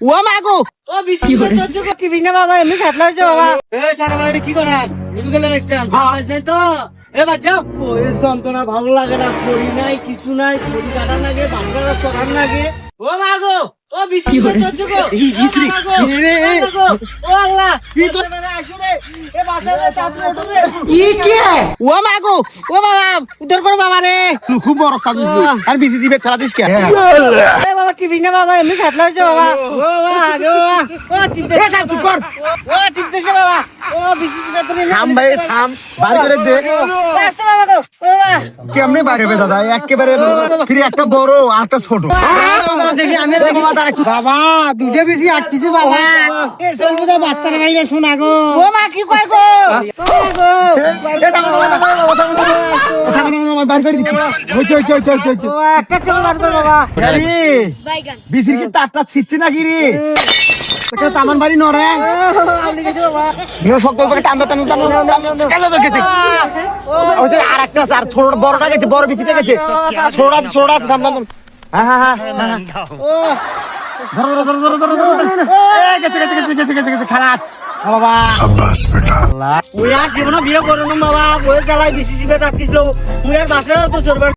ও মাগো ও BC TV না বাবা এমনি ফাটলা হয়েছে বাবা সারা বাড়ি কি করেন গেলে দেখছেন তো এবার যাও ওই যন্ত্রণা ভালো লাগে না করি নাই কিছু নাই করি কাটার লাগে বাংলার চড়ার লাগে ও মাগো ও বিসি ও আল্লাহ এ বাজারে সাথে ই কি ও মাগো ও বাবা উদ্ধার করো বাবা রে খুব বড় সাজু আর বিসি দিবে খেলা দিস কে এ বাবা টিভি না বাবা এমনি ফাটলা হয়েছে বাবা ও মাগো ও টিভি এ চুপ কর ও টিভি দে বাবা ও বিসি দিবে তুমি থাম ভাই থাম বার করে দে আসতে বাবা গো কেমনে বাইরে হবে দাদা একেবারে ফিরে একটা বড় আর একটা ছোট দেখি আমি বাবা দুটো বেশি আটকিছে বাবা এ চল বুঝা বাচ্চার ভাই না শোনা গো ও মা কি কয় গো বিসির কি তারটা ছিচ্ছে নাকি রে তামান বাড়ি নরে শক্ত করে টান টান টান গেছে আর একটা আর ছোট বড়টা গেছে বড় বিচিতে গেছে ছোট আছে থাম থাম হ্যাঁ হ্যাঁ হ্যাঁ খালাস বাবা জীবনে বিয়ে করো না বাবা বই চালাই বিসি জিবে তাকিছিল মুই আর বাসায় তো চলবে